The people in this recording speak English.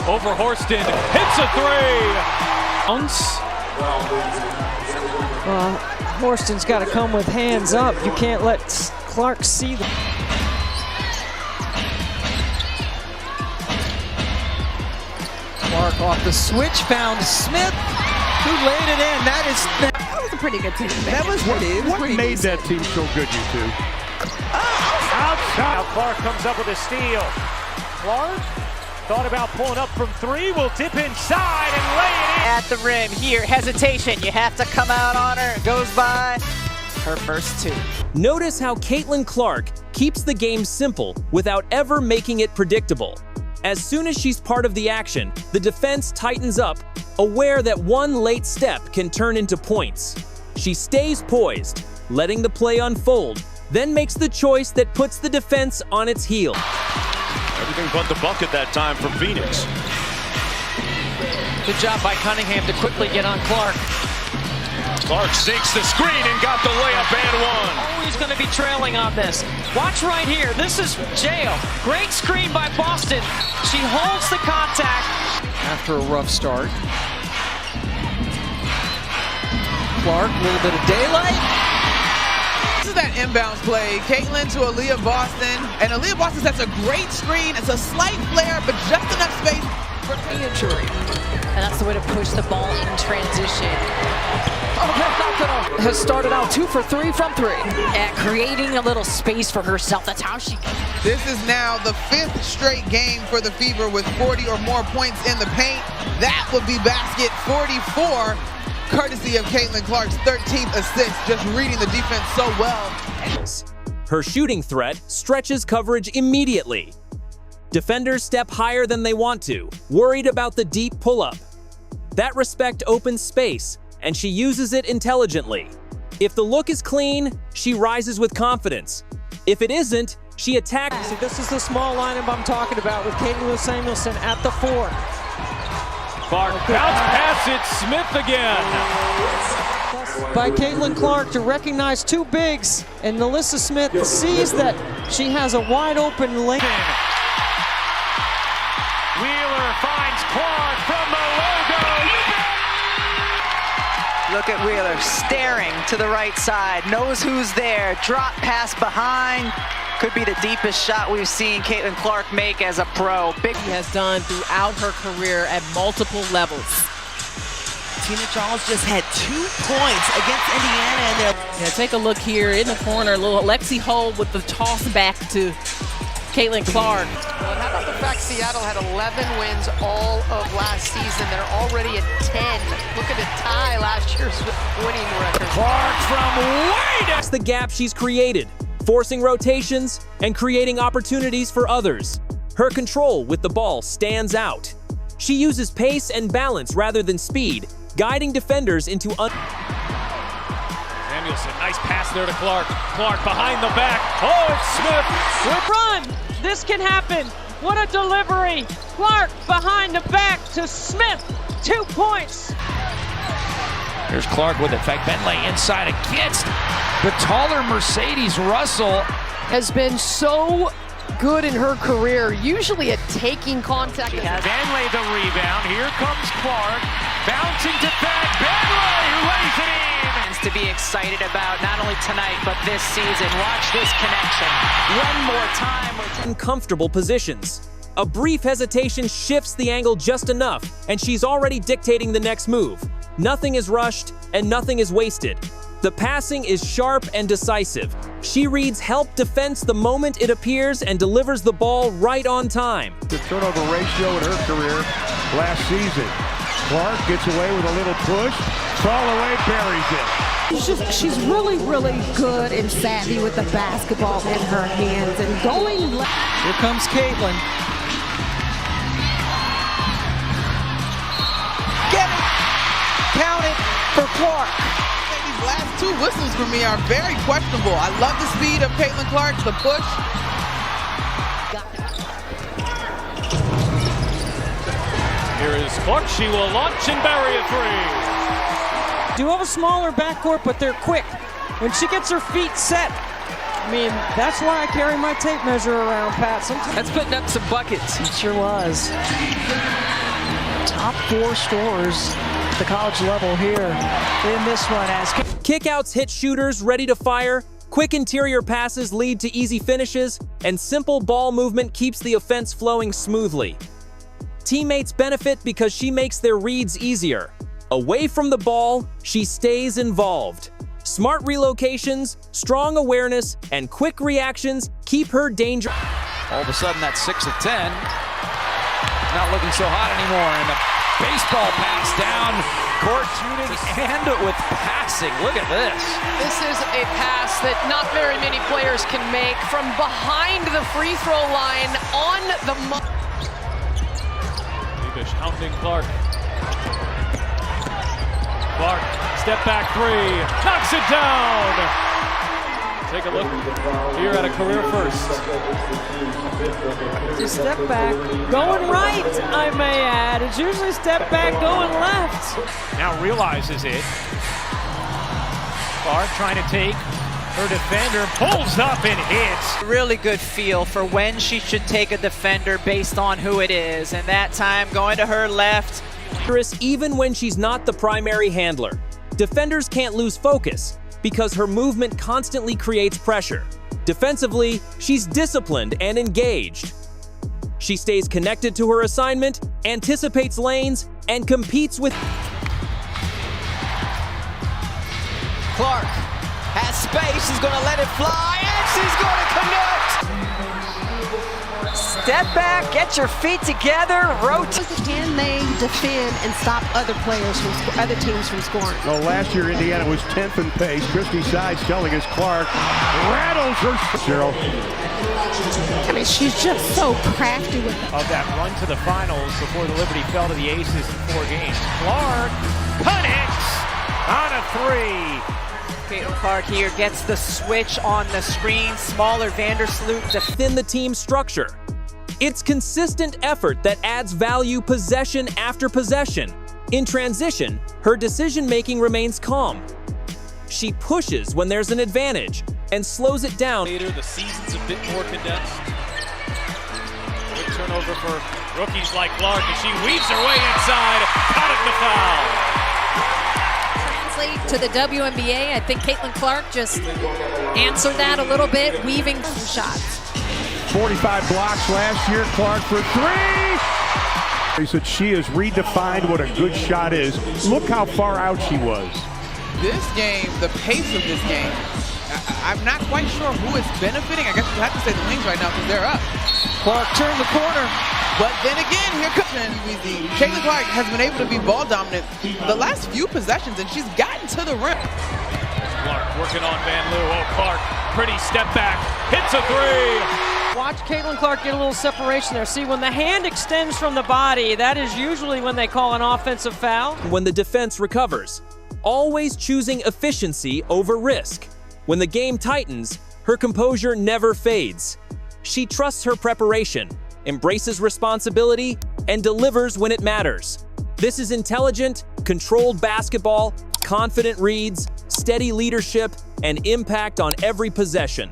over Horston, hits a three. Horston's got to come with hands up. You can't let Clark see them. Clark off the switch, found Smith, who laid it in. That was a pretty good team. That was pretty. What made that team so good, you two? Outside. Now Clark comes up with a steal. Clark thought about pulling up from three, will dip inside and lay it in. At the rim here, hesitation. You have to come out on her. Goes by her first two. Notice how Caitlin Clark keeps the game simple without ever making it predictable. As soon as she's part of the action, the defense tightens up, aware that one late step can turn into points. She stays poised, letting the play unfold, then makes the choice that puts the defense on its heel. Everything but the bucket that time for Phoenix. Good job by Cunningham to quickly get on Clark. Clark sinks the screen and got the layup and one. Always going to be trailing on this. Watch right here. This is Jail. Great screen by Boston. She holds the contact. After a rough start. Clark, a little bit of daylight. This is that inbounds play. Caitlin to Aaliyah Boston. And Aaliyah Boston sets a great screen. It's a slight flare, but just enough space for the injury. And that's the way to push the ball in transition. Has started out 2 for 3 from 3. And creating a little space for herself. That's how she... This is now the 5th straight game for the Fever with 40 or more points in the paint. That would be basket 44, courtesy of Caitlin Clark's 13th assist, just reading the defense so well. Her shooting threat stretches coverage immediately. Defenders step higher than they want to, worried about the deep pull-up. That respect opens space, and she uses it intelligently. If the look is clean, she rises with confidence. If it isn't, she attacks. See, this is the small lineup I'm talking about with Caitlin Samuelson at the 4. Clark bounce pass it, Smith again. By Caitlin Clark to recognize 2 bigs, and Melissa Smith sees that she has a wide open lane. Wheeler finds Clark from the logo. Look at Wheeler staring to the right side. Knows who's there. Drop pass behind. Could be the deepest shot we've seen Caitlin Clark make as a pro. Big has done throughout her career at multiple levels. Tina Charles just had 2 points against Indiana in their... Yeah, take a look here in the corner. Little Lexi Hull with the toss back to Caitlin Clark. Well, how about the fact Seattle had 11 wins all of last season? They're already at 10. Looking to tie last year's winning record. Clark from way down. That's the gap she's created, forcing rotations and creating opportunities for others. Her control with the ball stands out. She uses pace and balance rather than speed, guiding defenders into Samuelson, nice pass there to Clark. Clark behind the back. Oh, it's Smith. Run! This can happen. What a delivery. Clark behind the back to Smith. 2 points. Here's Clark with it. In fact, Bentley inside against the taller Mercedes Russell. Has been so good in her career, usually at taking contact. Bentley the rebound. Here comes Clark. Bouncing to back. Bentley who lays it in. To be excited about not only tonight, but this season. Watch this connection. One more time. in comfortable positions. A brief hesitation shifts the angle just enough, and she's already dictating the next move. Nothing is rushed, and nothing is wasted. The passing is sharp and decisive. She reads help defense the moment it appears and delivers the ball right on time. The turnover ratio in her career last season. Clark gets away with a little push. Holloway buries it. She's really, really good and savvy with the basketball in her hands and going left. Here comes Caitlin. Get it! Count it for Clark. These last two whistles for me are very questionable. I love the speed of Caitlin Clark, the push. Here is Clark. She will launch and bury a three. Do have a smaller backcourt, but they're quick. When she gets her feet set, I mean, that's why I carry my tape measure around, Pat. Sometimes That's putting up some buckets. It sure was. Top 4 scorers at the college level here in this one. As Kickouts hit shooters ready to fire, quick interior passes lead to easy finishes, and simple ball movement keeps the offense flowing smoothly. Teammates benefit because she makes their reads easier. Away from the ball, she stays involved. Smart relocations, strong awareness, and quick reactions keep her dangerous. All of a sudden, that's 6 of 10. Not looking so hot anymore. And a baseball pass down court, shooting and with passing. Look at this. This is a pass that not very many players can make from behind the free throw line on the hounding Clark. Clark, step back three, knocks it down. Take a look here at a career first. just step back, going right, I may add. It's usually step back, going left. Now realizes it. Clark trying to take her defender, pulls up and hits. Really good feel for when she should take a defender based on who it is. And that time going to her left. Even when she's not the primary handler, defenders can't lose focus because her movement constantly creates pressure. Defensively, she's disciplined and engaged. She stays connected to her assignment, anticipates lanes, and competes with. Clark has space, she's gonna let it fly, and she's gonna connect! Step back, get your feet together, rotate. Can they defend and stop other players from other teams from scoring? Well, last year Indiana was 10th in pace. Christy Sides telling us Clark rattles her. Cheryl. I mean, she's just so crafty with it. Of that run to the finals before the Liberty fell to the Aces in 4 games. Clark connects on a 3. Caitlin Clark here gets the switch on the screen. Smaller Vandersloot within the team structure. It's consistent effort that adds value possession after possession. In transition, her decision-making remains calm. She pushes when there's an advantage and slows it down. Later, the season's a bit more condensed. Quick turnover for rookies like Clark, and she weaves her way inside, cutting the foul. Translate to the WNBA, I think Caitlin Clark just answered that a little bit, weaving some shots. 45 blocks last year. Clark for 3. He said she has redefined what a good shot is. Look how far out she was. This game, the pace of this game, I'm not quite sure who is benefiting. I guess you have to say the Wings right now because they're up. Clark turned the corner. But then again, here comes Caitlin Clark has been able to be ball dominant the last few possessions, and she's gotten to the rim. Clark working on Van Loo. Oh, Clark, pretty step back, hits a 3. Watch Caitlin Clark get a little separation there. See, when the hand extends from the body, that is usually when they call an offensive foul. When the defense recovers, always choosing efficiency over risk. When the game tightens, her composure never fades. She trusts her preparation, embraces responsibility, and delivers when it matters. This is intelligent, controlled basketball, confident reads, steady leadership, and impact on every possession.